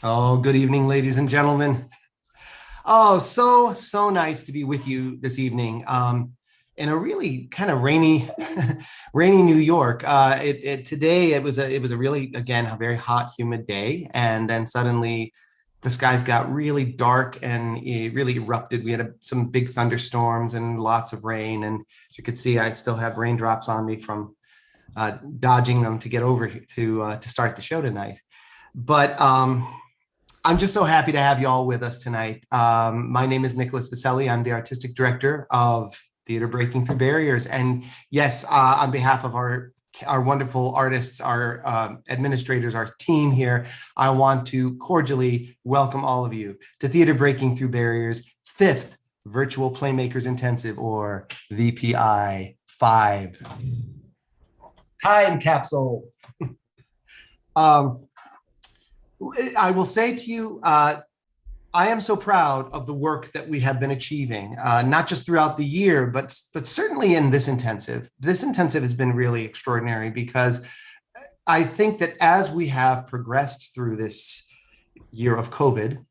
Oh, good evening, ladies and gentlemen. Oh, so nice to be with you this evening. In a really kind of rainy, rainy New York. Today it was a really again a very hot, humid day, and then suddenly the skies got really dark and it really erupted. We had some big thunderstorms and lots of rain, and as you could see, I still have raindrops on me from dodging them to get over here to start the show tonight. But I'm just so happy to have you all with us tonight. My name is Nicholas Viselli. I'm the artistic director of Theater Breaking Through Barriers. And yes, on behalf of our wonderful artists, our administrators, our team here, I want to cordially welcome all of you to Theater Breaking Through Barriers' fifth Virtual Playmakers Intensive, or VPI 5. Time capsule. I will say to you, I am so proud of the work that we have been achieving, not just throughout the year, but certainly in this intensive. This intensive has been really extraordinary because I think that as we have progressed through this year of COVID,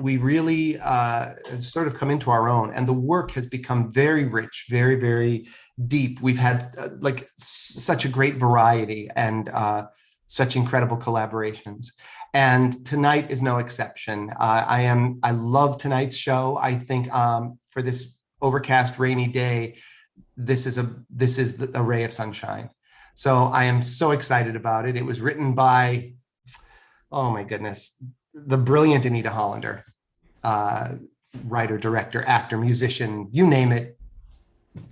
we really sort of come into our own, and the work has become very rich, very deep. We've had like such a great variety and such incredible collaborations. And tonight is no exception. I love tonight's show. I think for this overcast, rainy day, this is a ray of sunshine. So I am so excited about it. It was written by, oh my goodness, the brilliant ANITA Hollander, writer, director, actor, musician, you name it.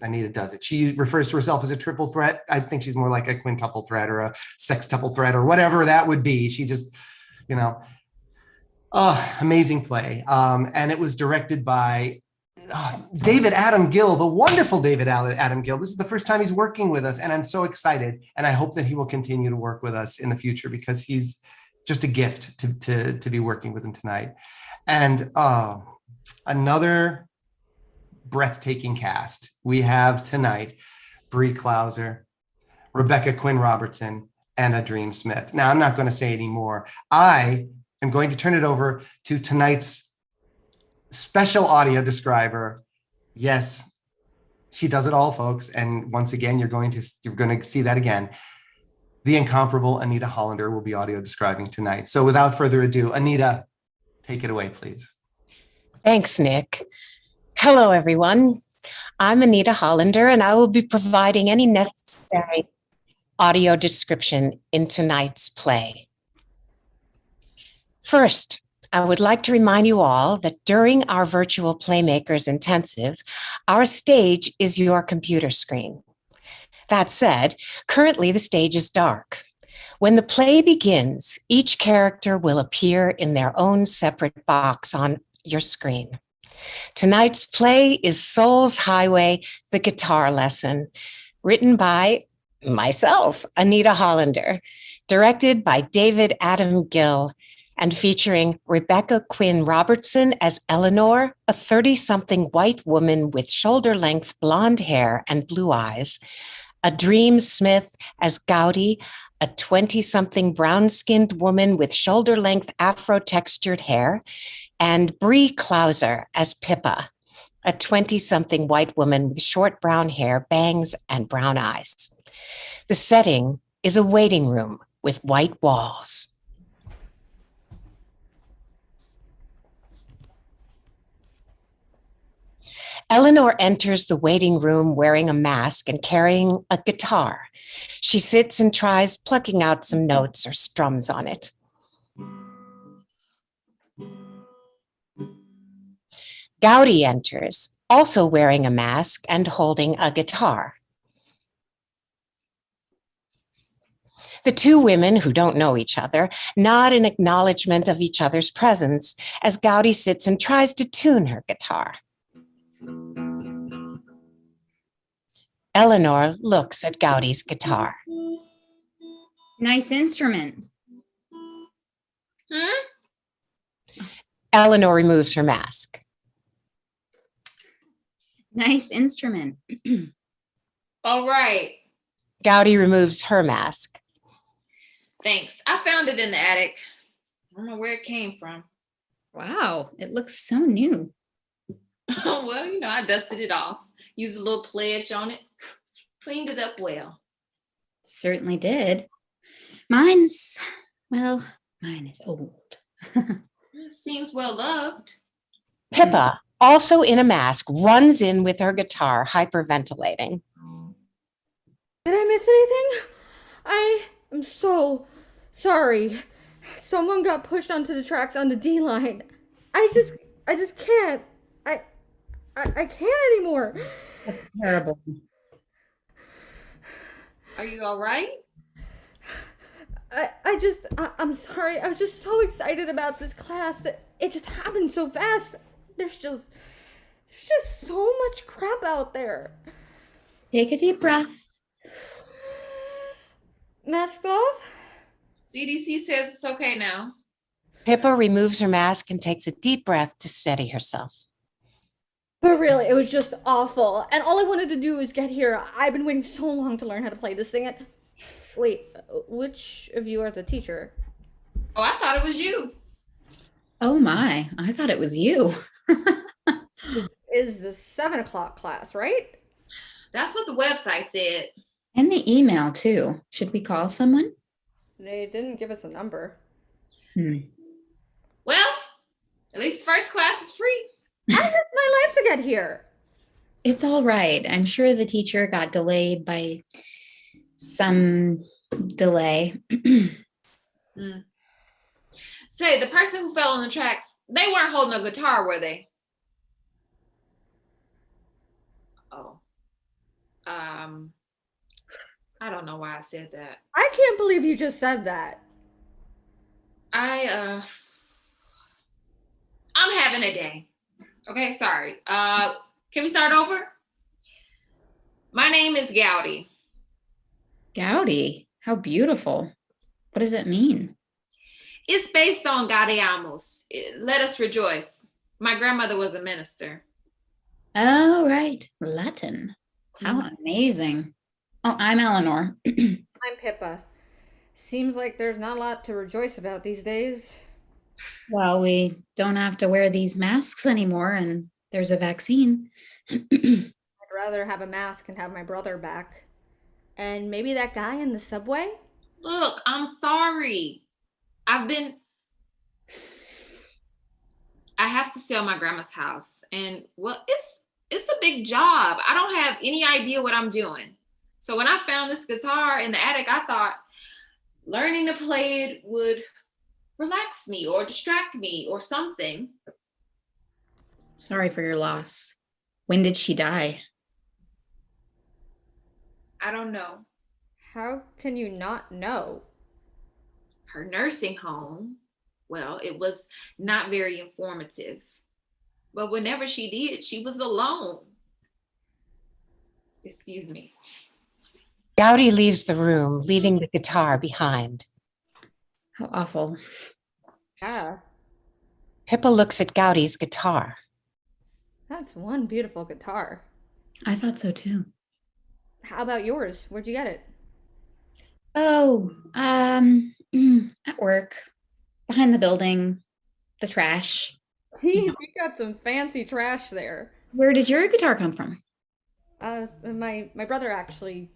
ANITA does it. She refers to herself as a triple threat. I think she's more like a quintuple threat or a sextuple threat or whatever that would be. She just, amazing play. And it was directed by David Adam Gill, the wonderful David Adam Gill. This is the first time he's working with us, and I'm so excited. And I hope that he will continue to work with us in the future because he's just a gift to be working with him tonight. And another breathtaking cast. We have tonight Bree Klauser, Rebecca Quinn Robertson, and AhDream Smith. Now, I'm not going to say any more. I am going to turn it over to tonight's special audio describer. Yes, she does it all, folks. And once again, you're going to see that again. The incomparable ANITA Hollander will be audio describing tonight. So without further ado, ANITA, take it away, please. Thanks, Nick. Hello, everyone. I'm ANITA Hollander, and I will be providing any necessary audio description in tonight's play. First, I would like to remind you all that during our Virtual Playmakers Intensive, our stage is your computer screen. That said, currently the stage is dark. When the play begins, each character will appear in their own separate box on your screen. Tonight's play is Soul's Highway, the Guitar Lesson, written by myself, ANITA Hollander, directed by David Adam Gill, and featuring Rebecca Quinn Robertson as Eleanor, a 30-something white woman with shoulder-length blonde hair and blue eyes, AhDream Smith as Gowdy, a 20-something brown-skinned woman with shoulder-length afro-textured hair, and Bree Klauser as Pippa, a 20-something white woman with short brown hair, bangs, and brown eyes. The setting is a waiting room with white walls. Eleanor enters the waiting room wearing a mask and carrying a guitar. She sits and tries plucking out some notes or strums on it. Gowdy enters, also wearing a mask and holding a guitar. The two women, who don't know each other, nod in acknowledgement of each other's presence as Gowdy sits and tries to tune her guitar. Eleanor looks at Gowdy's guitar. Nice instrument. Huh? Eleanor removes her mask. Nice instrument. All right. Gowdy removes her mask. Thanks. I found it in the attic. I don't know where it came from. Wow, it looks so new. Well, I dusted it off, used a little pledge on it, cleaned it up well. Certainly did. Mine is old. Seems well loved. Pippa, also in a mask, runs in with her guitar, hyperventilating. Did I miss anything? I am so sorry. Someone got pushed onto the tracks on the D line. I just can't. I can't anymore. That's terrible. Are you all right? I'm sorry. I was just so excited about this class that it just happened so fast. There's just so much crap out there. Take a deep breath. Mask off? CDC says it's okay now. Pippa removes her mask and takes a deep breath to steady herself. But really, it was just awful. And all I wanted to do was get here. I've been waiting so long to learn how to play this thing. Wait, which of you are the teacher? Oh, I thought it was you. Oh my, I thought it was you. Is the 7 o'clock class, right? That's what the website said. And the email too. Should we call someone? They didn't give us a number. Well, at least the first class is free. I risked my life to get here. It's all right. I'm sure the teacher got delayed by some delay. Say, the person who fell on the tracks, they weren't holding a guitar, were they? Oh. I don't know why I said that. I can't believe you just said that. I'm having a day. Okay, sorry. Can we start over? My name is Gowdy. Gowdy, how beautiful. What does it mean? It's based on Gaudeamus. Let us rejoice. My grandmother was a minister. Oh, right. Latin. How amazing. Oh, I'm Eleanor. I'm Pippa. Seems like there's not a lot to rejoice about these days. Well, we don't have to wear these masks anymore, and there's a vaccine. I'd rather have a mask and have my brother back. And maybe that guy in the subway? Look, I'm sorry. I have to sell my grandma's house. And well, it's a big job. I don't have any idea what I'm doing. So when I found this guitar in the attic, I thought learning to play it would relax me or distract me or something. Sorry for your loss. When did she die? I don't know. How can you not know? Her nursing home, well, it was not very informative. But whenever she did, she was alone. Excuse me. Gowdy leaves the room, leaving the guitar behind. How awful. Yeah, Pippa looks at Gowdy's guitar. that's one beautiful guitar. I thought so too. How about yours? Where'd you get it? Oh, at work, behind the building, the trash. Jeez, you got some fancy trash there. Where did your guitar come from? My brother actually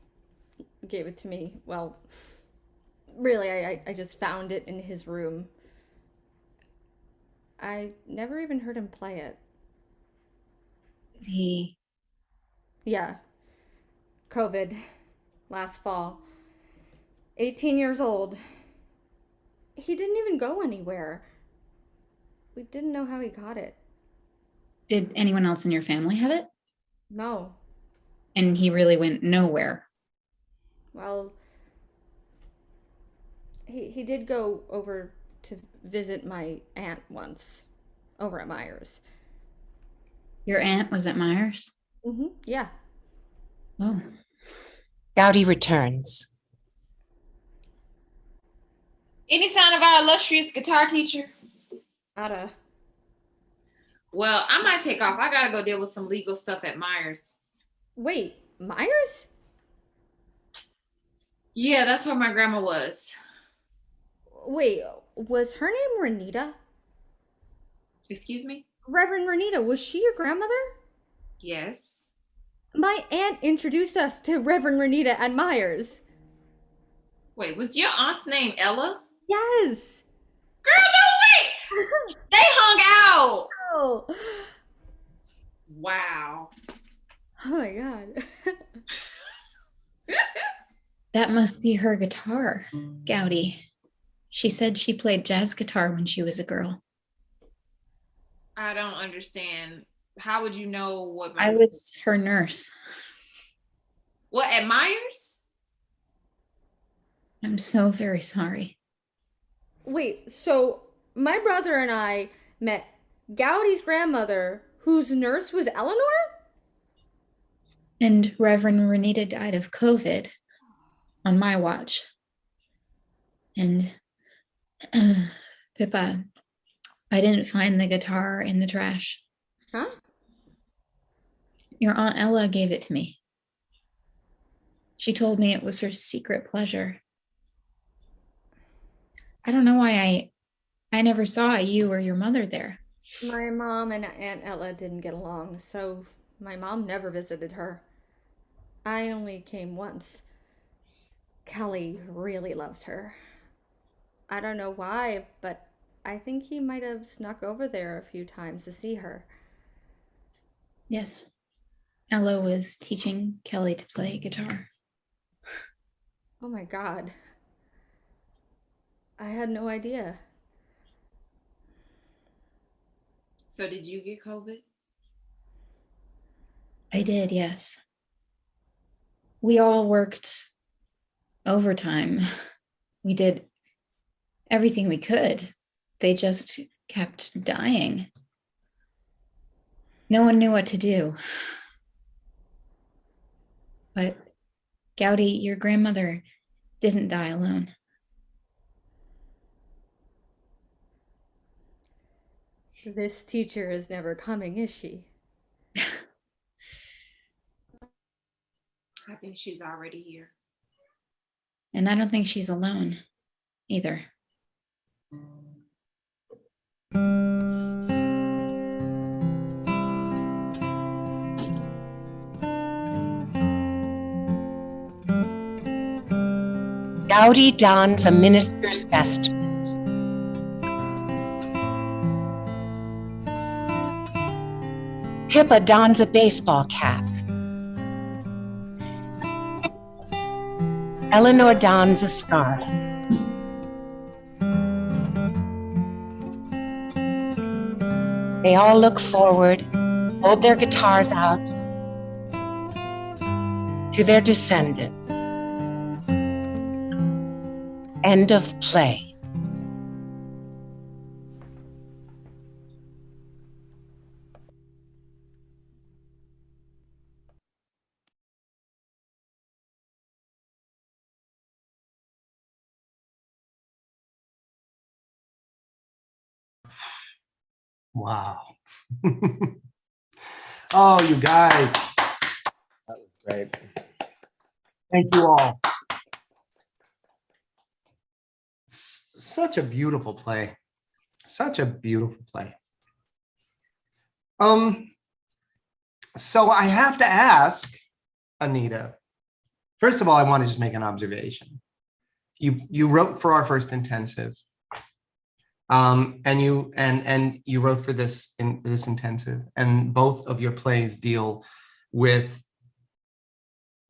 gave it to me. Well, really, I just found it in his room. I never even heard him play it. He, Yeah. COVID. Last fall. 18 years old. He didn't even go anywhere. We didn't know how he got it. did anyone else in your family have it? No. And he really went nowhere. Well, he did go over to visit my aunt once, over at Myers. Your aunt was at Myers? Yeah. Oh, Gowdy returns. Any sign of our illustrious guitar teacher? Nada. Well, I might take off. I gotta go deal with some legal stuff at Myers. Wait, Myers? Yeah, that's where my grandma was. Wait, was her name Renita? Excuse me? Reverend Renita, was she your grandmother? Yes. My aunt introduced us to Reverend Renita at Myers. Wait, was your aunt's name Ella? Yes. Girl, no way! They hung out. Oh. Wow. Oh my God. That must be her guitar, Gowdy. She said she played jazz guitar when she was a girl. I don't understand. How would you know what I was her nurse. What, at Myers? I'm so very sorry. Wait, so my brother and I met Gowdy's grandmother, whose nurse was Eleanor? And Reverend Renita died of COVID on my watch. And Pippa, I didn't find the guitar in the trash. Huh? Your Aunt Ella gave it to me. She told me it was her secret pleasure. I don't know why I never saw you or your mother there. My mom and Aunt Ella didn't get along, so my mom never visited her. I only came once. Kelly really loved her. I don't know why, but I think he might have snuck over there a few times to see her. Yes. Ella was teaching Kelly to play guitar. Oh my God. I had no idea. So did you get COVID? I did, yes. We all worked overtime. We did everything we could. They just kept dying. No one knew what to do. But Gowdy, your grandmother didn't die alone. This teacher is never coming, is she? I think she's already here. And I don't think she's alone either. Gowdy dons a minister's vest. Pippa dons a baseball cap. Eleanor dons a scarf. They all look forward, hold their guitars out to their descendants. End of play. Wow. Oh, you guys. That was great. Thank you all. Such a beautiful play. Such a beautiful play. So I have to ask, Anita, first of all, I want to just make an observation. You wrote for our first intensive. And you wrote for this intensive, and both of your plays deal with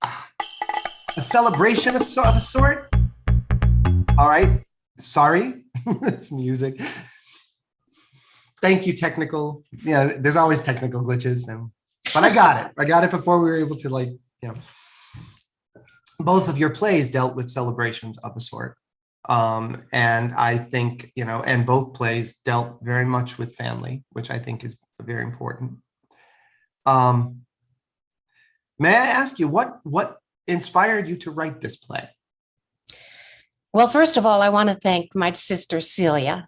a celebration of a sort. All right, sorry, it's music. Thank you, technical. Yeah, there's always technical glitches, but I got it. I got it before we were able to both of your plays dealt with celebrations of a sort. And I think, and both plays dealt very much with family, which I think is very important. May I ask you, what inspired you to write this play? Well, first of all, I want to thank my sister, Celia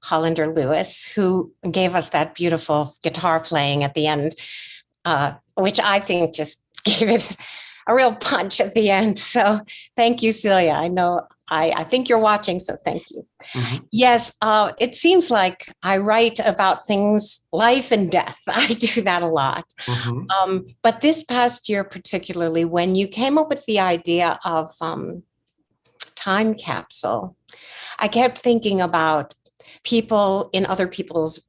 Hollander Lewis, who gave us that beautiful guitar playing at the end, which I think just gave it a real punch at the end. So thank you, Celia. I know I think you're watching, so thank you. Mhm. Yes, it seems like I write about things, life and death. I do that a lot. Mhm. But this past year, particularly, when you came up with the idea of time capsule, I kept thinking about people in other people's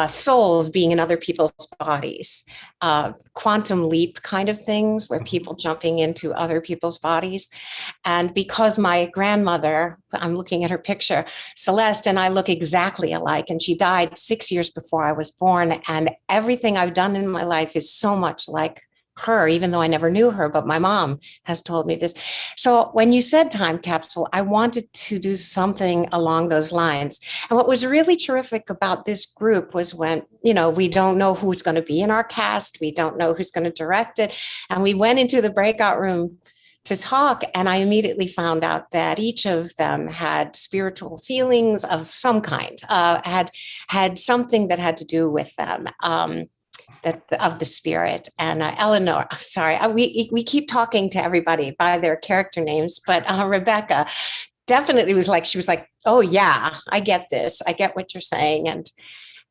souls being in other people's bodies, quantum leap kind of things where people jumping into other people's bodies. And because my grandmother, I'm looking at her picture, Celeste, and I look exactly alike, and she died 6 years before I was born. And everything I've done in my life is so much like her, even though I never knew her, but my mom has told me this. So when you said time capsule, I wanted to do something along those lines. And what was really terrific about this group was when, we don't know who's going to be in our cast, we don't know who's going to direct it. And we went into the breakout room to talk, and I immediately found out that each of them had spiritual feelings of some kind, had something that had to do with them. Of the spirit. And Eleanor, I'm sorry, we keep talking to everybody by their character names, but Rebecca definitely she was like, oh yeah, I get this. I get what you're saying.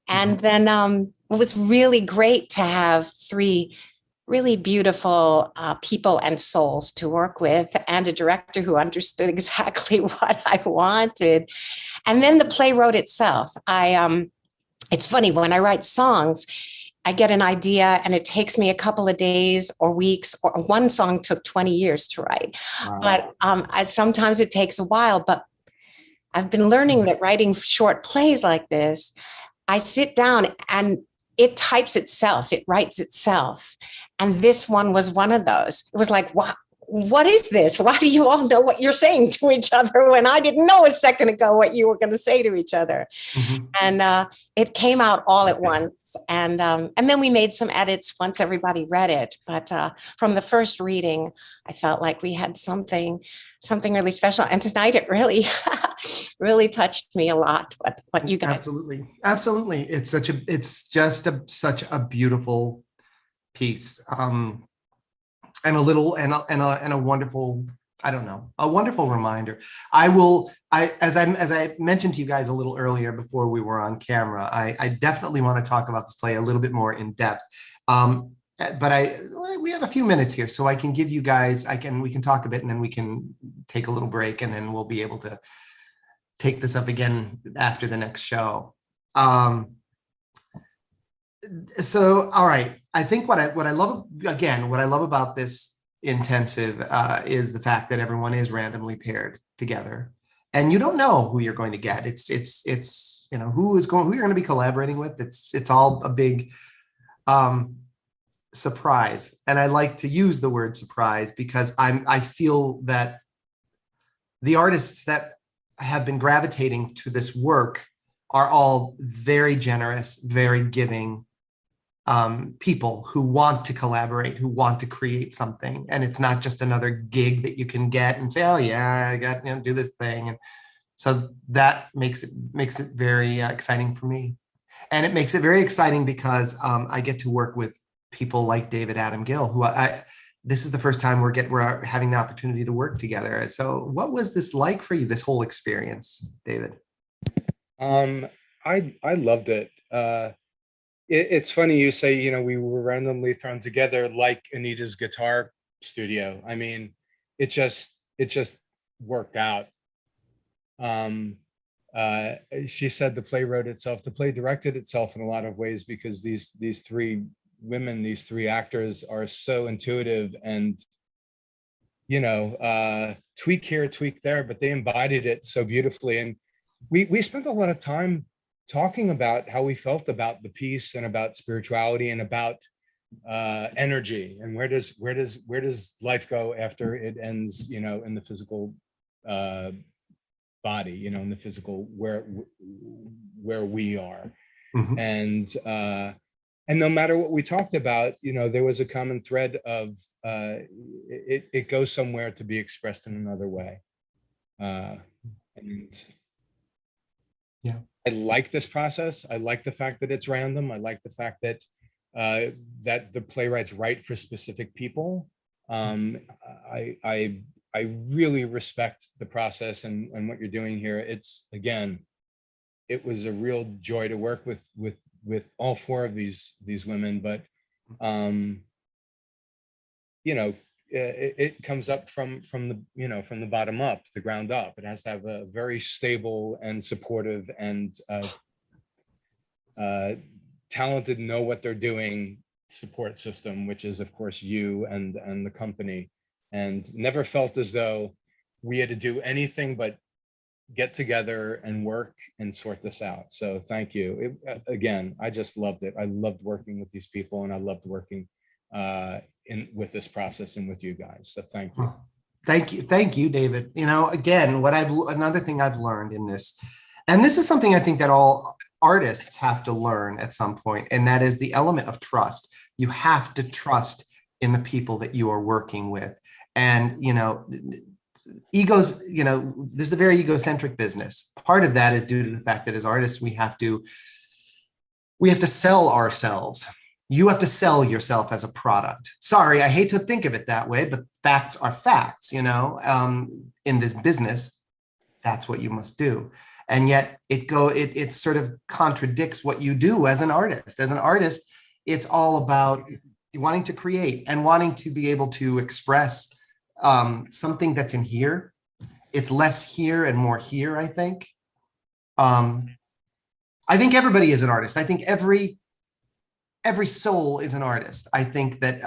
And then it was really great to have 3 really beautiful people and souls to work with, and a director who understood exactly what I wanted. And then the play wrote itself. It's funny, when I write songs, I get an idea and it takes me a couple of days or weeks, or one song took 20 years to write. Wow. But sometimes it takes a while. But I've been learning that writing short plays like this, I sit down and it types itself, it writes itself. And this one was one of those. It was like, wow, what is this? Why do you all know what you're saying to each other when I didn't know a second ago what you were going to say to each other? And it came out all at once. And then we made some edits once everybody read it. But from the first reading, I felt like we had something really special. And tonight it really, really touched me a lot. What you guys? Absolutely. It's just such a beautiful piece. And a wonderful, I don't know, a wonderful reminder. As I mentioned to you guys a little earlier before we were on camera, I definitely want to talk about this play a little bit more in depth. But we have a few minutes here, so I can give you guys, we can talk a bit, and then we can take a little break, and then we'll be able to take this up again after the next show. So, all right. I think what I love about this intensive is the fact that everyone is randomly paired together, and you don't know who you're going to get. It's who you're going to be collaborating with. It's all a big surprise, and I like to use the word surprise because I feel that the artists that have been gravitating to this work are all very generous, very giving people who want to collaborate, who want to create something. And it's not just another gig that you can get and say, oh yeah, I got, do this thing. And so that makes it very exciting for me. And it makes it very exciting because I get to work with people like David Adam Gill, who this is the first time we're having the opportunity to work together. So what was this like for you, this whole experience, David? I loved it. It's funny you say, we were randomly thrown together like ANITA's guitar studio. I mean, it just worked out. She said the play wrote itself. The play directed itself in a lot of ways because these 3 women, these 3 actors are so intuitive and, tweak here, tweak there, but they embodied it so beautifully. And we spent a lot of time talking about how we felt about the piece and about spirituality and about energy and where does life go after it ends, in the physical body, in the physical where we are. And no matter what we talked about, there was a common thread of it goes somewhere to be expressed in another way. And yeah, I like this process. I like the fact that it's random. I like the fact that that the playwrights write for specific people. I really respect the process and what you're doing here. It's, again, it was a real joy to work with all four of these women, but you know, it comes up from the, you know, from the bottom up, the ground up. It has to have a very stable and supportive and talented, know what they're doing support system, which is of course you and the company, and never felt as though we had to do anything but get together and work and sort this out. So thank you. Again, I just loved it. I loved working with these people, and I loved working with this process and with you guys. So thank you. Thank you, David. You know, again, another thing I've learned in this, and this is something I think that all artists have to learn at some point, and that is the element of trust. You have to trust in the people that you are working with, and you know, egos, you know, this is a very egocentric business. Part of that is due to the fact that as artists, we have to sell ourselves. You have to sell yourself as a product. Sorry, I hate to think of it that way, but facts are facts, you know, in this business, that's what you must do. And yet it sort of contradicts what you do as an artist. As an artist, it's all about wanting to create and wanting to be able to express something that's in here. It's less here and more here, I think. I think everybody is an artist. I think every soul is an artist. I think that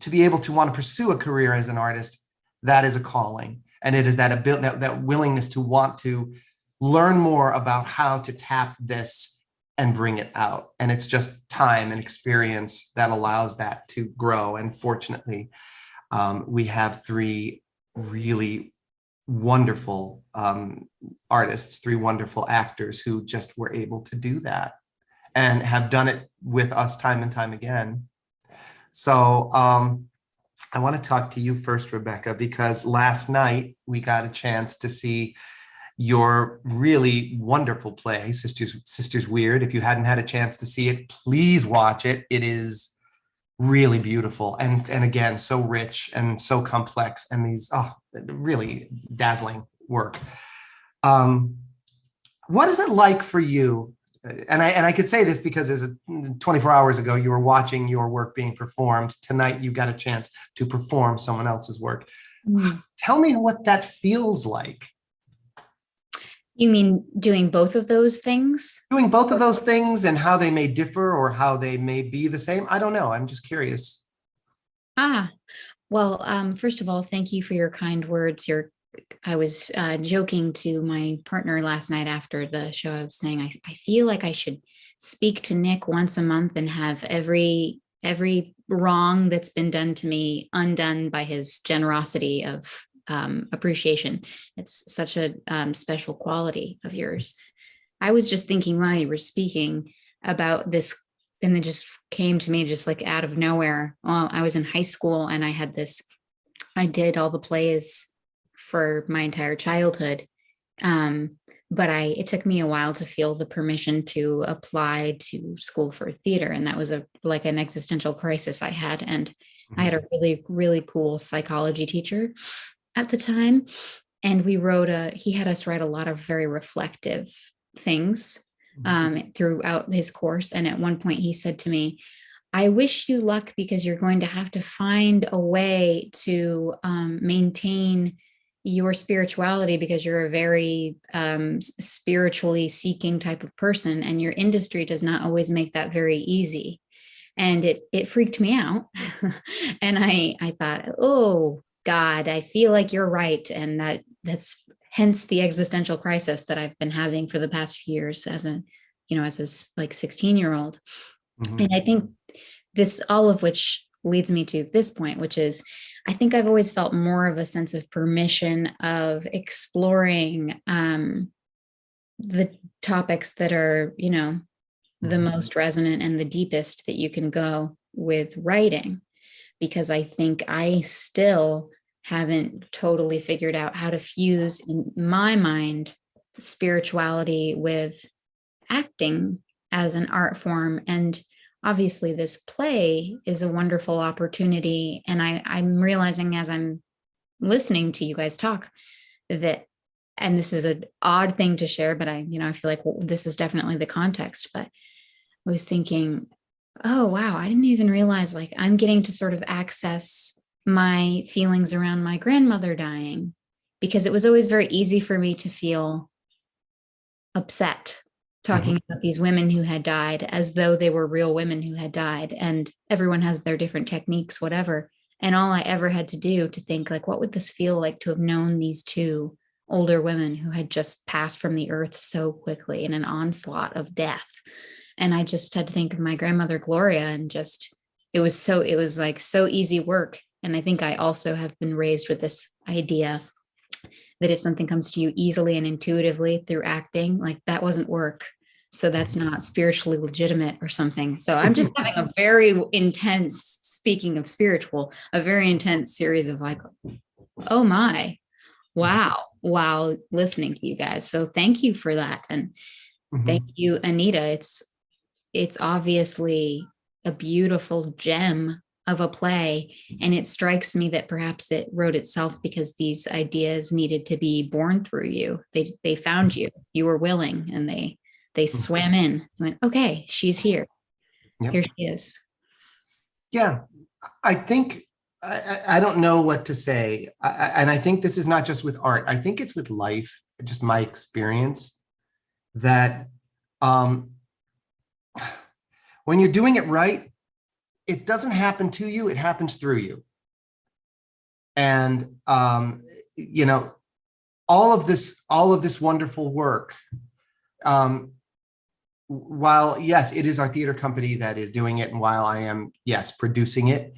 to be able to want to pursue a career as an artist, that is a calling. And it is that willingness to want to learn more about how to tap this and bring it out. And it's just time and experience that allows that to grow. And fortunately, we have three really wonderful artists, three wonderful actors who just were able to do that and have done it with us time and time again. So I want to talk to you first, Rebecca, because last night we got a chance to see your really wonderful play, Sisters Weird. If you hadn't had a chance to see it, please watch it. It is really beautiful and again, so rich and so complex, and these really dazzling work. What is it like for you? And I could say this because as 24 hours ago, you were watching your work being performed. Tonight, you got a chance to perform someone else's work. Tell me what that feels like. You mean doing both of those things? Doing both of those things and how they may differ or how they may be the same. I don't know. I'm just curious. Well, first of all, thank you for your kind words. I was joking to my partner last night after the show. I was saying, I feel like I should speak to Nick once a month and have every wrong that's been done to me undone by his generosity of appreciation. It's such a special quality of yours. I was just thinking while you were speaking about this, and it just came to me just like out of nowhere. Well, I was in high school and I did all the plays for my entire childhood. But it took me a while to feel the permission to apply to school for theater. And that was like an existential crisis I had. And I had a really, really cool psychology teacher at the time. And he had us write a lot of very reflective things throughout his course. And at one point he said to me, I wish you luck because you're going to have to find a way to maintain your spirituality because you're a very spiritually seeking type of person, and your industry does not always make that very easy. And it freaked me out. And I thought, oh God, I feel like you're right. And that's hence the existential crisis that I've been having for the past few years as a like 16-year-old. And I think this, all of which leads me to this point, which is, I think I've always felt more of a sense of permission of exploring the topics that are, the most resonant and the deepest that you can go with writing, because I think I still haven't totally figured out how to fuse, in my mind, spirituality with acting as an art form, and obviously this play is a wonderful opportunity. And I'm realizing as I'm listening to you guys talk that, and this is an odd thing to share, but I feel like this is definitely the context, but I was thinking, oh, wow, I didn't even realize like I'm getting to sort of access my feelings around my grandmother dying, because it was always very easy for me to feel upset talking about these women who had died as though they were real women who had died, and everyone has their different techniques, whatever. And all I ever had to do to think like, what would this feel like to have known these two older women who had just passed from the earth so quickly in an onslaught of death. And I just had to think of my grandmother Gloria, and just it was like so easy work. And I think I also have been raised with this idea that if something comes to you easily and intuitively through acting, like that wasn't work. So that's not spiritually legitimate or something. So I'm just having a very intense, speaking of spiritual, a very intense series of like, oh my, wow, listening to you guys. So thank you for that. And thank you, ANITA. It's obviously a beautiful gem of a play. And it strikes me that perhaps it wrote itself because these ideas needed to be born through you. They found you, you were willing, and they swam in, went, okay, she's here. Yep. Here she is. Yeah, I think, I don't know what to say. And I think this is not just with art. I think it's with life, just my experience, that when you're doing it right, it doesn't happen to you, it happens through you. And, all of this wonderful work, while, yes, it is our theater company that is doing it, and while I am, yes, producing it,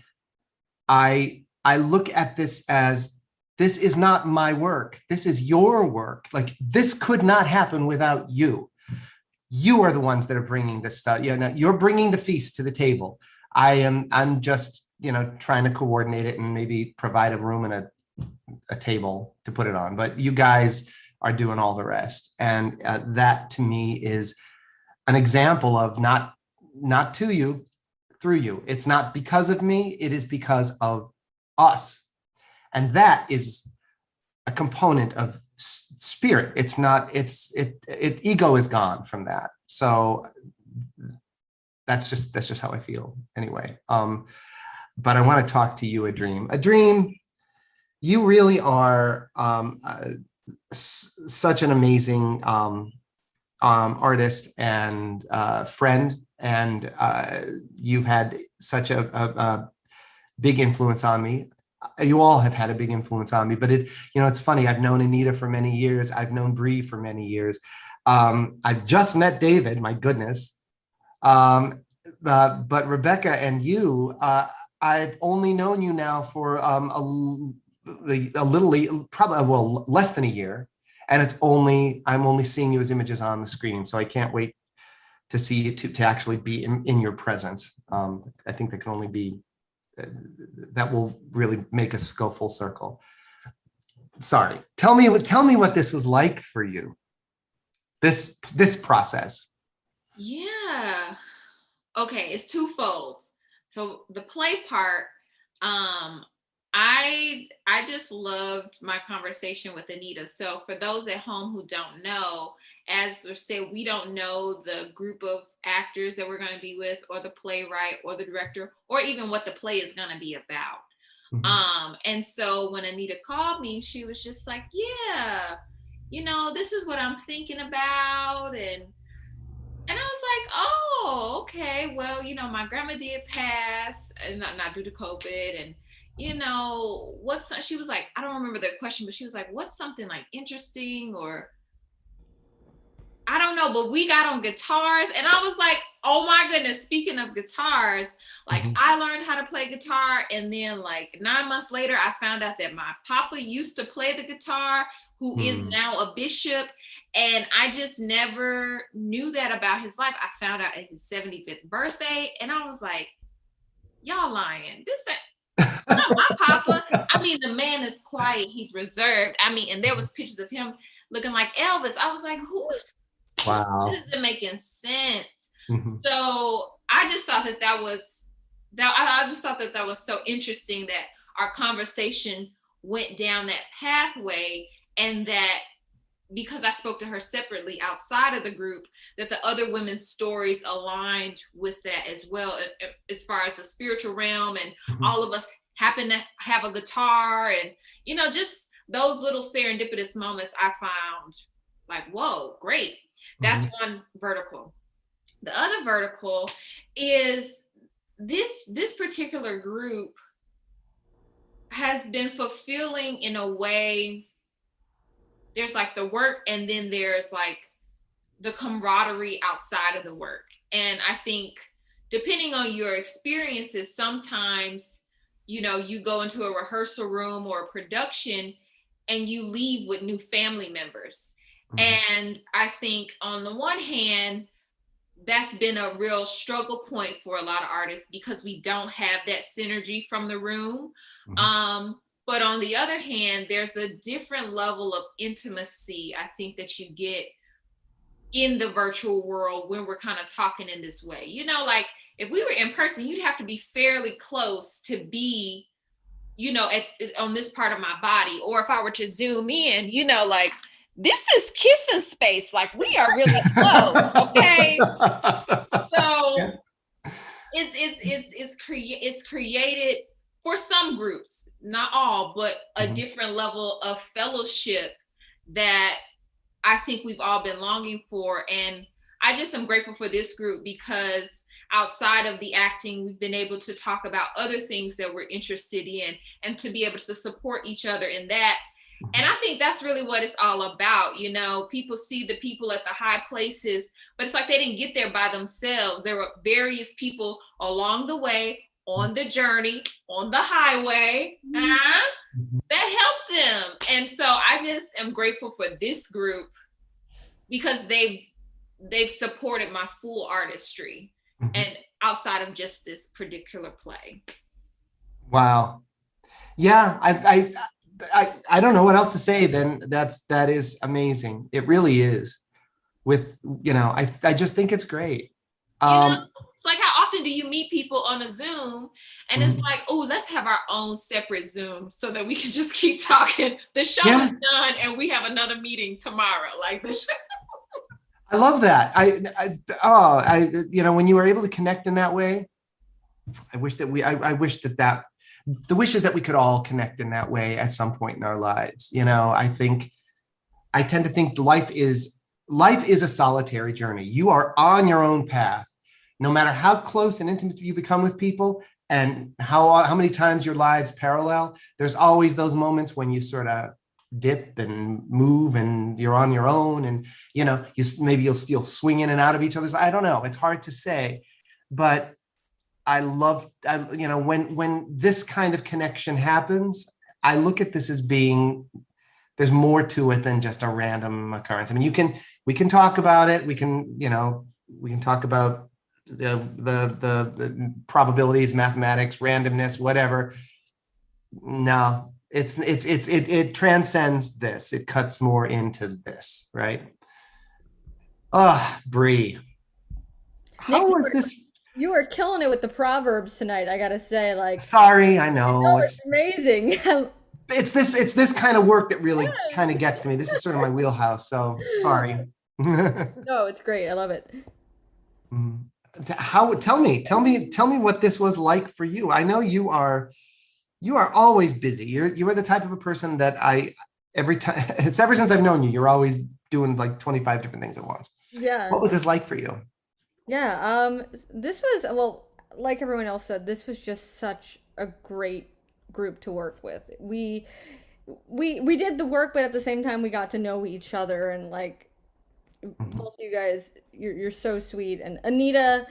I look at this as, this is not my work. This is your work. Like, this could not happen without you. You are the ones that are bringing this stuff. You're bringing the feast to the table. I'm just, trying to coordinate it and maybe provide a room and a table to put it on. But you guys are doing all the rest. And that to me is an example of not to you, through you. It's not because of me, it is because of us. And that is a component of spirit. It's not, ego is gone from that. So that's just how I feel anyway. But I want to talk to you, AhDream. AhDream, you really are such an amazing artist and friend, and you've had such a big influence on me. You all have had a big influence on me, but it's funny. I've known ANITA for many years. I've known Bree for many years. I've just met David, my goodness. But Rebecca and you, I've only known you now for a little, probably, well, less than a year. And I'm only seeing you as images on the screen. So I can't wait to see you, to actually be in your presence. I think that can only be, that will really make us go full circle. Sorry, tell me what this was like for you, this process. Yeah. Okay, it's twofold. So the play part, I just loved my conversation with ANITA. So for those at home who don't know, as we said, we don't know the group of actors that we're going to be with, or the playwright, or the director, or even what the play is going to be about. And so when ANITA called me, she was just like, yeah, this is what I'm thinking about. And I was like, oh, okay. Well, my grandma did pass, and not due to COVID. And, she was like, I don't remember the question, but she was like, what's something like interesting, or I don't know, but we got on guitars. And I was like, oh my goodness, speaking of guitars, like I learned how to play guitar. And then like 9 months later, I found out that my papa used to play the guitar, who is now a bishop. And I just never knew that about his life. I found out at his 75th birthday. And I was like, y'all lying. This ain't not my papa. I mean, the man is quiet. He's reserved. I mean, and there was pictures of him looking like Elvis. I was like, who? Wow. This isn't making sense. So I just thought I just thought that was so interesting that our conversation went down that pathway, and that because I spoke to her separately outside of the group, that the other women's stories aligned with that as well, as far as the spiritual realm, and all of us happen to have a guitar, and just those little serendipitous moments I found like, whoa, great. That's one vertical. The other vertical is this particular group has been fulfilling in a way. There's like the work, and then there's like the camaraderie outside of the work. And I think depending on your experiences, sometimes, you go into a rehearsal room or a production and you leave with new family members. And I think on the one hand, that's been a real struggle point for a lot of artists because we don't have that synergy from the room. But on the other hand, there's a different level of intimacy, I think, that you get in the virtual world when we're kind of talking in this way. Like if we were in person, you'd have to be fairly close to be, on this part of my body. Or if I were to zoom in, like, this is kissing space. Like we are really close, okay? So it's created for some groups, not all, but a different level of fellowship that I think we've all been longing for. And I just am grateful for this group because outside of the acting, we've been able to talk about other things that we're interested in and to be able to support each other in that. And I think that's really what it's all about. People see the people at the high places, but it's like they didn't get there by themselves. There were various people along the way, on the journey, on the highway, that helped them. And so I just am grateful for this group because they've supported my full artistry and outside of just this particular play. Wow. Yeah, I don't know what else to say then. That is amazing. It really is. I just think it's great. It's like, how often do you meet people on a Zoom and it's like, oh, let's have our own separate Zoom so that we can just keep talking. The show is done and we have another meeting tomorrow. Like this. I love that. When you were able to connect in that way, I wish that the wish is that we could all connect in that way at some point in our lives. I tend to think life is a solitary journey. You are on your own path, no matter how close and intimate you become with people and how many times your lives parallel. There's always those moments when you sort of dip and move and you're on your own, and you'll swing in and out of each other's. I don't know. It's hard to say, but I love, when this kind of connection happens, I look at this as being, there's more to it than just a random occurrence. I mean, we can talk about it. We can talk about the probabilities, mathematics, randomness, whatever. No, it transcends this. It cuts more into this, right? Bree, how was this? You were killing it with the proverbs tonight, I gotta say. Like, sorry, I know. It's amazing. It's this kind of work that really kind of gets to me. This is sort of my wheelhouse. So sorry. No, it's great. I love it. Tell me what this was like for you. I know you are always busy. You are the type of a person that it's ever since I've known you, you're always doing like 25 different things at once. Yeah. What was this like for you? Yeah, this was, well, like everyone else said, this was just such a great group to work with. We did the work, but at the same time we got to know each other, and like both of you guys, you're so sweet. And ANITA,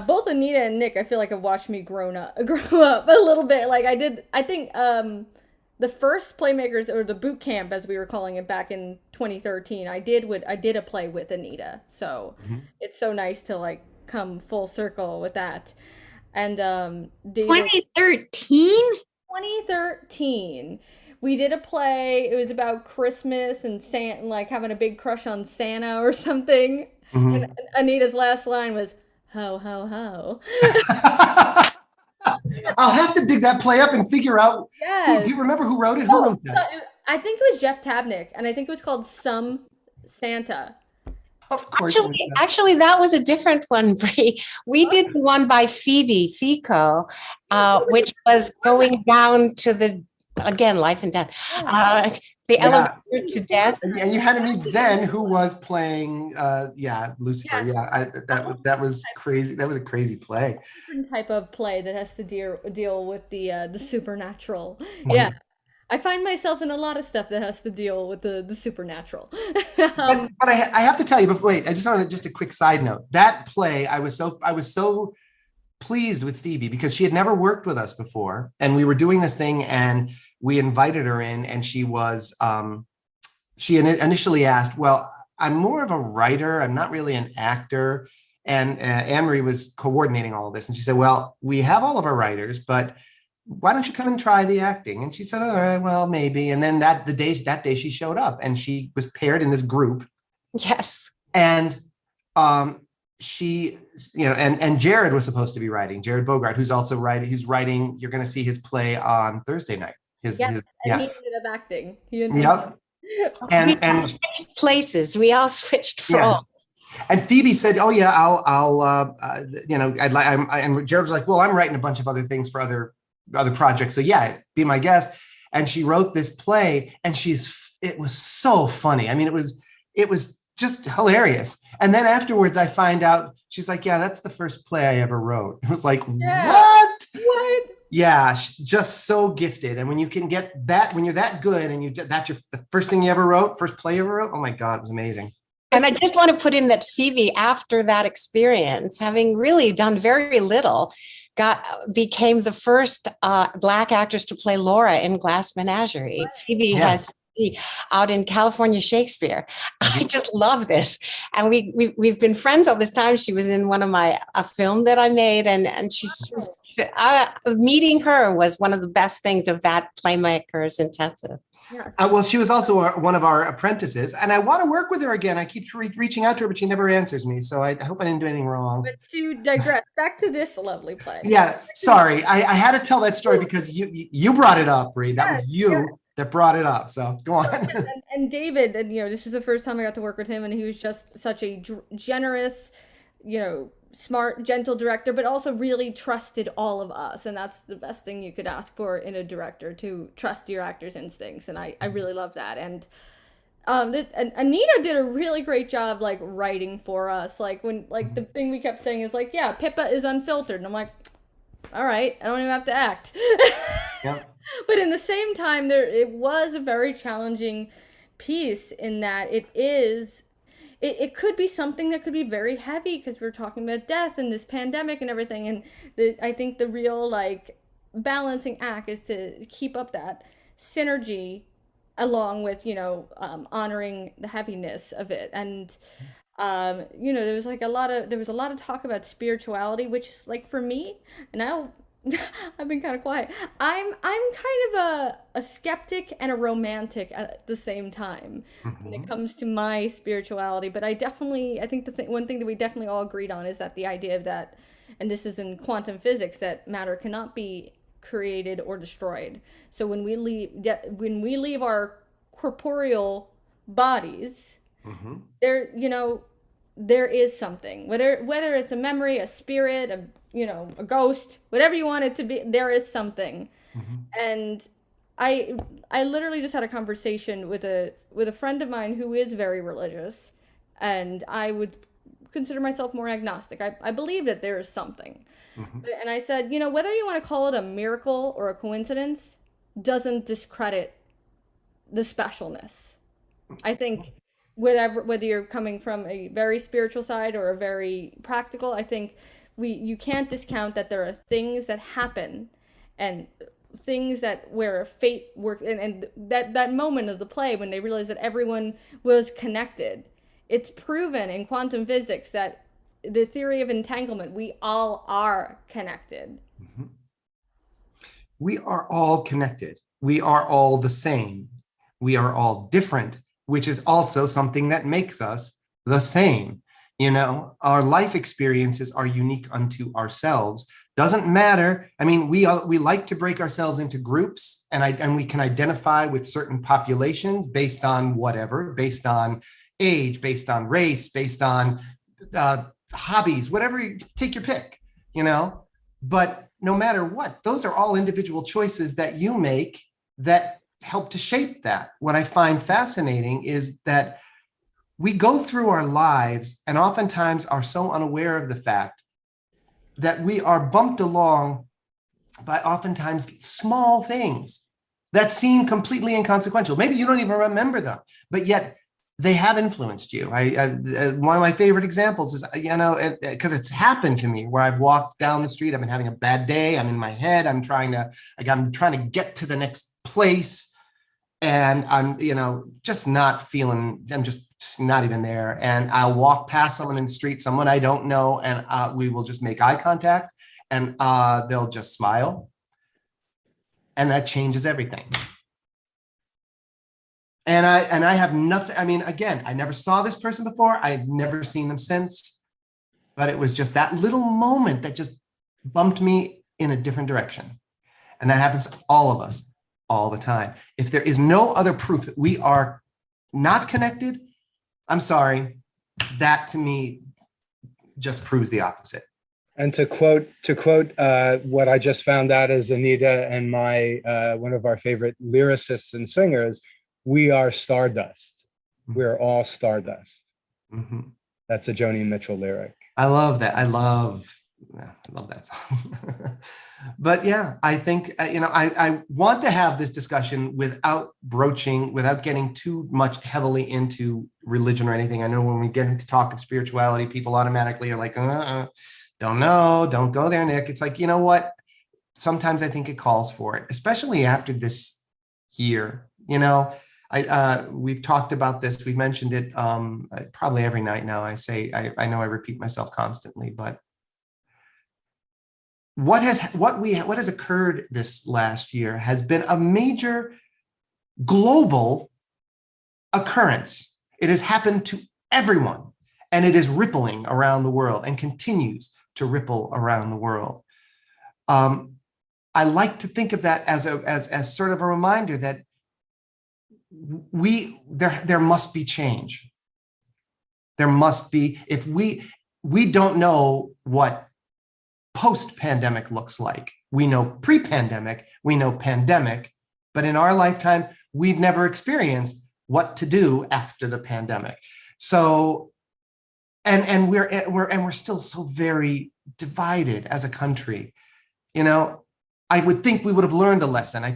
both ANITA and Nick, I feel like have watched me grow up a little bit. Like I think the first Playmakers, or the boot camp as we were calling it back in 2013, I did a play with ANITA. So it's so nice to like come full circle with that. And 2013, we did a play. It was about Christmas and Santa, like having a big crush on Santa or something. And ANITA's last line was, Ho, ho, ho. I'll have to dig that play up and figure out. Yes. Do you remember who wrote it? Who wrote that? I think it was Jeff Tabnick, and I think it was called Some Santa. Of course. Actually, that was a different one, Bree. We did the one by Phoebe Fico, which was going down to the, again, life and death. The elevator to death. And you had to meet Zen, who was playing, Lucifer. That was crazy. That was a crazy play. Different type of play that has to deal with the supernatural. Yeah, I find myself in a lot of stuff that has to deal with the supernatural. But I have to tell you, but wait, I just wanted just a quick side note. That play, I was so pleased with Phoebe because she had never worked with us before, and we were doing this thing and we invited her in, and she initially asked, well, I'm more of a writer. I'm not really an actor. And Anne-Marie was coordinating all of this. And she said, well, we have all of our writers, but why don't you come and try the acting? And she said, all right, well, maybe. And then that day she showed up and she was paired in this group. Yes. And she, and Jared was supposed to be writing, Jared Bogart, who's also writing, you're going to see his play on Thursday night. And he ended up acting. Yep. And we switched places. We all switched roles. And Phoebe said, "Oh yeah, and Jared was like, well, I'm writing a bunch of other things for other projects, so yeah, be my guest." And she wrote this play, and it was so funny. I mean, it was just hilarious. And then afterwards, I find out she's like, "Yeah, that's the first play I ever wrote." It was like, what? Yeah, just so gifted. And when you can get that, when you're that good, and that's the first thing you ever wrote, first play you ever wrote, oh my God, it was amazing. And I just want to put in that Phoebe, after that experience, having really done very little, became the first Black actress to play Laura in Glass Menagerie. Phoebe has out in California Shakespeare. I just love this. And we've been friends all this time. She was in one of a film that I made, and she's just, meeting her was one of the best things of that Playmakers Intensive. Yes. Well, she was also one of our apprentices, and I want to work with her again. I keep reaching out to her, but she never answers me. So I hope I didn't do anything wrong. But to digress, back to this lovely play. Yeah, sorry. I had to tell that story because you brought it up, Bree. That was you that brought it up. So go on. And David, this was the first time I got to work with him, and he was just such a generous, smart, gentle director, but also really trusted all of us. And that's the best thing you could ask for in a director, to trust your actor's instincts. And I really love that. And ANITA did a really great job, writing for us. The thing we kept saying is yeah, Pippa is unfiltered. And I'm like, all right, I don't even have to act. Yep. But in the same time, it was a very challenging piece in that it could be something that could be very heavy because we're talking about death and this pandemic and everything. And I think the real balancing act is to keep up that synergy along with, honoring the heaviness of it. And, there was a lot of talk about spirituality, which is for me, and I've been kind of quiet. I'm kind of a skeptic and a romantic at the same time when it comes to my spirituality. But I think one thing that we definitely all agreed on is that the idea that, and this is in quantum physics, that matter cannot be created or destroyed. So when we leave our corporeal bodies, there is something, whether it's a memory, a spirit, a ghost, whatever you want it to be, there is something. And I literally just had a conversation with a friend of mine who is very religious, and I would consider myself more agnostic. I believe that there is something. And I said, whether you want to call it a miracle or a coincidence doesn't discredit the specialness. I think whether you're coming from a very spiritual side or a very practical, I think you can't discount that there are things that happen and things where fate worked, and that moment of the play when they realized that everyone was connected. It's proven in quantum physics that the theory of entanglement, we all are connected. We are all connected. We are all the same. We are all different, which is also something that makes us the same. You know, our life experiences are unique unto ourselves. Doesn't matter. I mean, we like to break ourselves into groups, and we can identify with certain populations based on whatever, based on age, based on race, based on hobbies, whatever. Take your pick. You know, but no matter what, those are all individual choices that you make that help to shape that. What I find fascinating is that we go through our lives and oftentimes are so unaware of the fact that we are bumped along by oftentimes small things that seem completely inconsequential. Maybe you don't even remember them, but yet they have influenced you. One of my favorite examples is, you know, because it's happened to me where I've walked down the street, I've been having a bad day, I'm in my head, I'm trying to get to the next place, and I'm, you know, just not feeling, I'm just not even there. And I'll walk past someone in the street, someone I don't know, and we will just make eye contact, and they'll just smile. And that changes everything. And I have nothing, I mean, again, I never saw this person before. I've never seen them since, but it was just that little moment that just bumped me in a different direction. And that happens to all of us all the time. If there is no other proof that we are not connected, I'm sorry, that to me just proves the opposite. And to quote what I just found out is ANITA and my one of our favorite lyricists and singers, we are stardust. We're all stardust. Mm-hmm. That's a Joni Mitchell lyric. I love that. I love that song. But yeah, I think, you know, I want to have this discussion without getting too much heavily into religion or anything. I know when we get into talk of spirituality, people automatically are like, don't know, don't go there, Nick. It's like, you know what? Sometimes I think it calls for it, especially after this year. You know, we've talked about this. We've mentioned it probably every night now. I know I repeat myself constantly, but what has occurred this last year has been a major global occurrence. It has happened to everyone, and it is rippling around the world and continues to ripple around the world. I like to think of that as sort of a reminder that there must be change. There must be, if we don't know what post-pandemic looks like. We know pre-pandemic, we know pandemic, but in our lifetime, we've never experienced what to do after the pandemic. So, and we're still so very divided as a country. You know, I would think we would have learned a lesson. We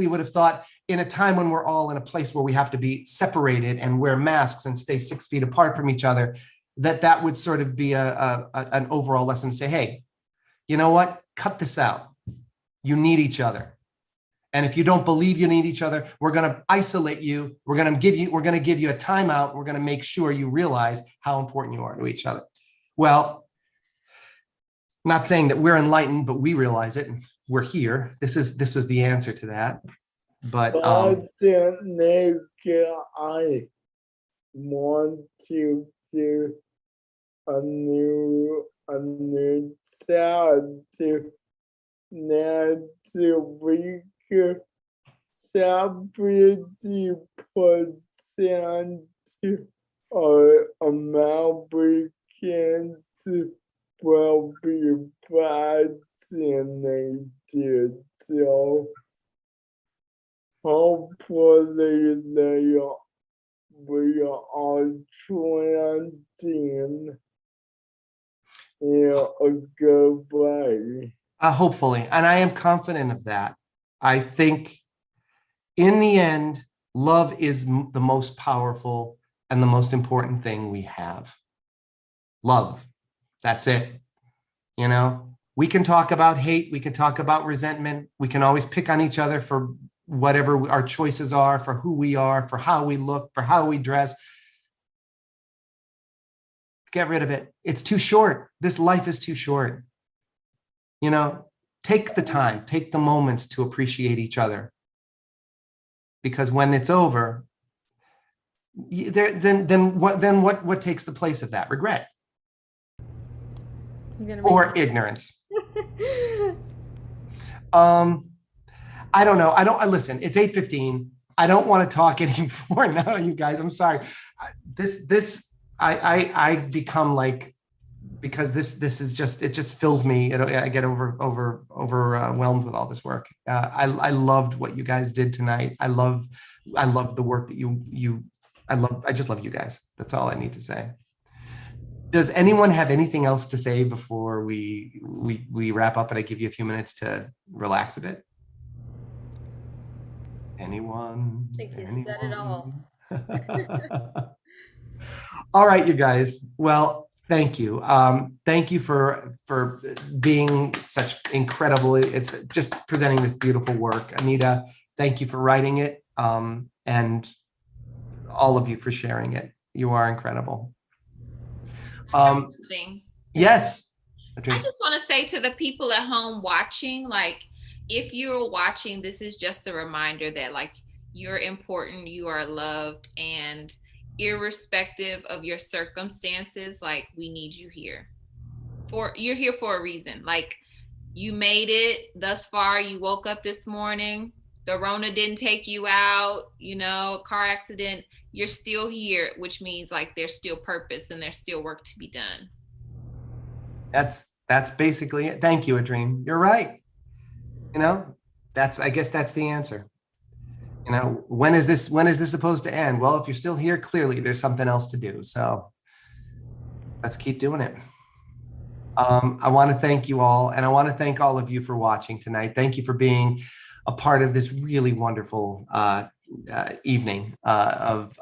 would have thought in a time when we're all in a place where we have to be separated and wear masks and stay 6 feet apart from each other, that would sort of be an overall lesson to say, hey, you know what? Cut this out. You need each other. And if you don't believe you need each other, we're going to isolate you. We're going to give you a timeout. We're going to make sure you realize how important you are to each other. Well, not saying that we're enlightened, but we realize it. And we're here. This is the answer to that. But I want to do a new chapter next week. Somebody percent Americans will be vaccinated, so hopefully we are trending in a good way. Hopefully, and I am confident of that. I think in the end, love is the most powerful and the most important thing we have. Love. That's it. You know, we can talk about hate. We can talk about resentment. We can always pick on each other for whatever our choices are, for who we are, for how we look, for how we dress. Get rid of it. It's too short. This life is too short. You know, take the time, take the moments to appreciate each other. Because when it's over, Then what takes the place of that? Regret I'm gonna or ignorance? I don't know. Listen, it's 8:15. I don't want to talk anymore now, you guys. I'm sorry. I become like, because this is just, it just fills me. I get overwhelmed with all this work. I loved what you guys did tonight. I love the work that I just love you guys. That's all I need to say. Does anyone have anything else to say before we wrap up and I give you a few minutes to relax a bit? Anyone? I think you said it all. All right, you guys. Well, thank you. Thank you for being such incredible. It's just presenting this beautiful work. ANITA, thank you for writing it. And all of you for sharing it. You are incredible. Yes. I just want to say to the people at home watching, like, if you're watching, this is just a reminder that, like, you're important, you are loved, and irrespective of your circumstances, like, we need you here. You're here for a reason. Like, you made it thus far. You woke up this morning. The Rona didn't take you out, car accident. You're still here, which means, like, there's still purpose and there's still work to be done. That's basically it. Thank you, AhDream. You're right. I guess that's the answer. When is this supposed to end? Well, if you're still here, clearly there's something else to do. So let's keep doing it. I want to thank you all, and I want to thank all of you for watching tonight. Thank you for being a part of this really wonderful evening of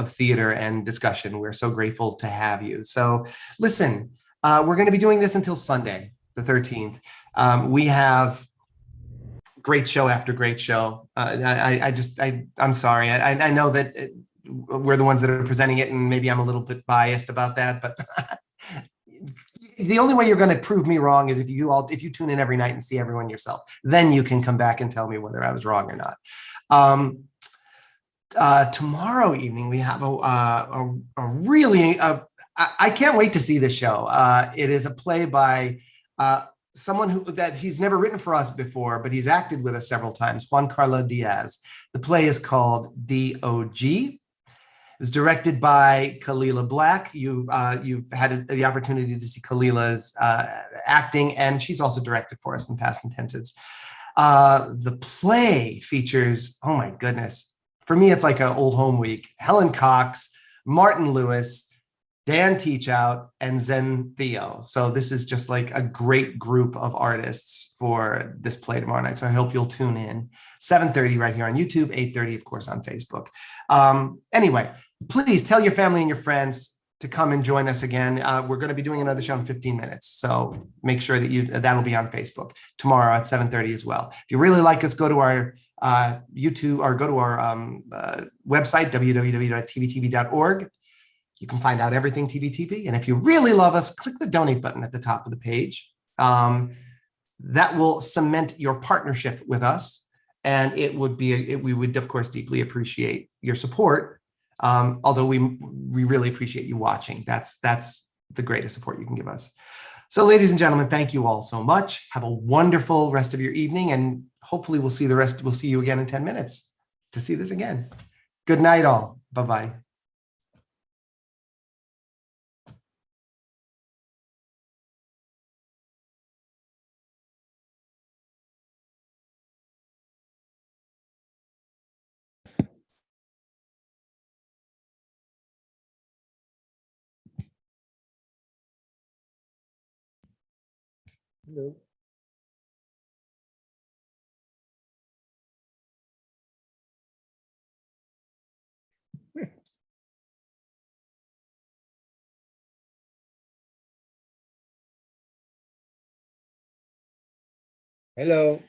theater and discussion. We're so grateful to have you. So listen, we're going to be doing this until Sunday, the 13th. We have great show after great show. I'm sorry. I know that we're the ones that are presenting it, and maybe I'm a little bit biased about that, but the only way you're going to prove me wrong is if you tune in every night and see everyone yourself. Then you can come back and tell me whether I was wrong or not. Tomorrow evening we have a really I can't wait to see this show. It is a play by someone that he's never written for us before, but he's acted with us several times, Juan Carlos Diaz. The play is called DOG. It's directed by Kalila Black. You've had the opportunity to see Kalila's acting, and she's also directed for us in past intensives. The play features, oh my goodness, for me, it's like an old home week. Helen Cox, Martin Lewis, Dan Teachout, and Zen Theo. So this is just like a great group of artists for this play tomorrow night. So I hope you'll tune in. 7:30 right here on YouTube, 8:30, of course, on Facebook. Anyway, please tell your family and your friends to come and join us again. We're going to be doing another show in 15 minutes. So make sure that that'll be on Facebook tomorrow at 7:30 as well. If you really like us, go to our YouTube or go to our website, www.tvtv.org. You can find out everything TVTV. And if you really love us, click the donate button at the top of the page. That will cement your partnership with us. And we would, of course, deeply appreciate your support. Although we really appreciate you watching. That's the greatest support you can give us. So ladies and gentlemen, thank you all so much. Have a wonderful rest of your evening. And hopefully we'll see you again in 10 minutes to see this again. Good night, all. Bye-bye. No. Hello.